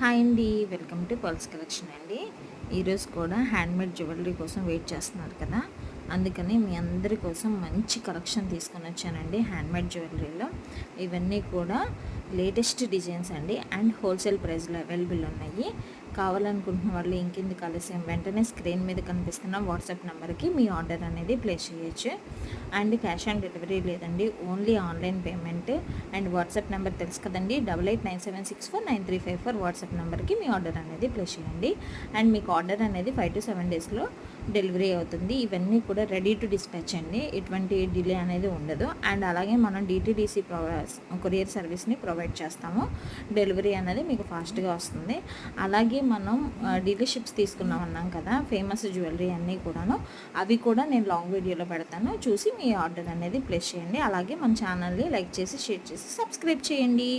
Hi అండి, welcome to pulse collection అండి. ఈరోజు కూడా హ్యాండ్మేడ్ జ్యువెలరీ కోసం వెయిట్ చేస్తున్నారు కదా, అందుకని మీ అందరి కోసం మంచి కలెక్షన్ తీసుకొని వచ్చానండి. హ్యాండ్మేడ్ జ్యువెలరీలో ఇవన్నీ కూడా లేటెస్ట్ డిజైన్స్ అండి అండ్ హోల్సేల్ ప్రైస్లో అవైలబుల్ ఉన్నాయి. కావాలనుకుంటున్న వాళ్ళు ఇంకింది కలిసి వెంటనే స్క్రీన్ మీద కనిపిస్తున్న వాట్సాప్ నెంబర్కి మీ ఆర్డర్ అనేది ప్లేస్ చేయొచ్చు. అండ్ క్యాష్ ఆన్ డెలివరీ లేదండి, only online payment. And WhatsApp number తెలుసు కదండి, 8897649354 వాట్సాప్ నెంబర్కి మీ ఆర్డర్ అనేది ప్లేస్ చేయండి. అండ్ మీకు ఆర్డర్ అనేది 5 to 7 డేస్లో డెలివరీ అవుతుంది. ఇవన్నీ కూడా రెడీ టు డిస్పాచ్ అండి, ఎటువంటి డిలే అనేది ఉండదు. అండ్ అలాగే మనం డిటిడిసి కొరియర్ సర్వీస్ని ప్రొవైడ్ చేస్తాము. డెలివరీ అనేది మీకు ఫాస్ట్గా వస్తుంది. అలాగే మనం డీలర్షిప్స్ తీసుకున్నాం అన్నాం కదా, ఫేమస్ జ్యువెలరీ అన్నీ కూడాను, అవి కూడా నేను లాంగ్ వీడియోలో పెడతాను, చూసి మీ ఆర్డర్ అనేది ప్లేస్ చేయండి. అలాగే మన ఛానల్ని లైక్ చేసి షేర్ చేసి సబ్స్క్రైబ్ చేయండి.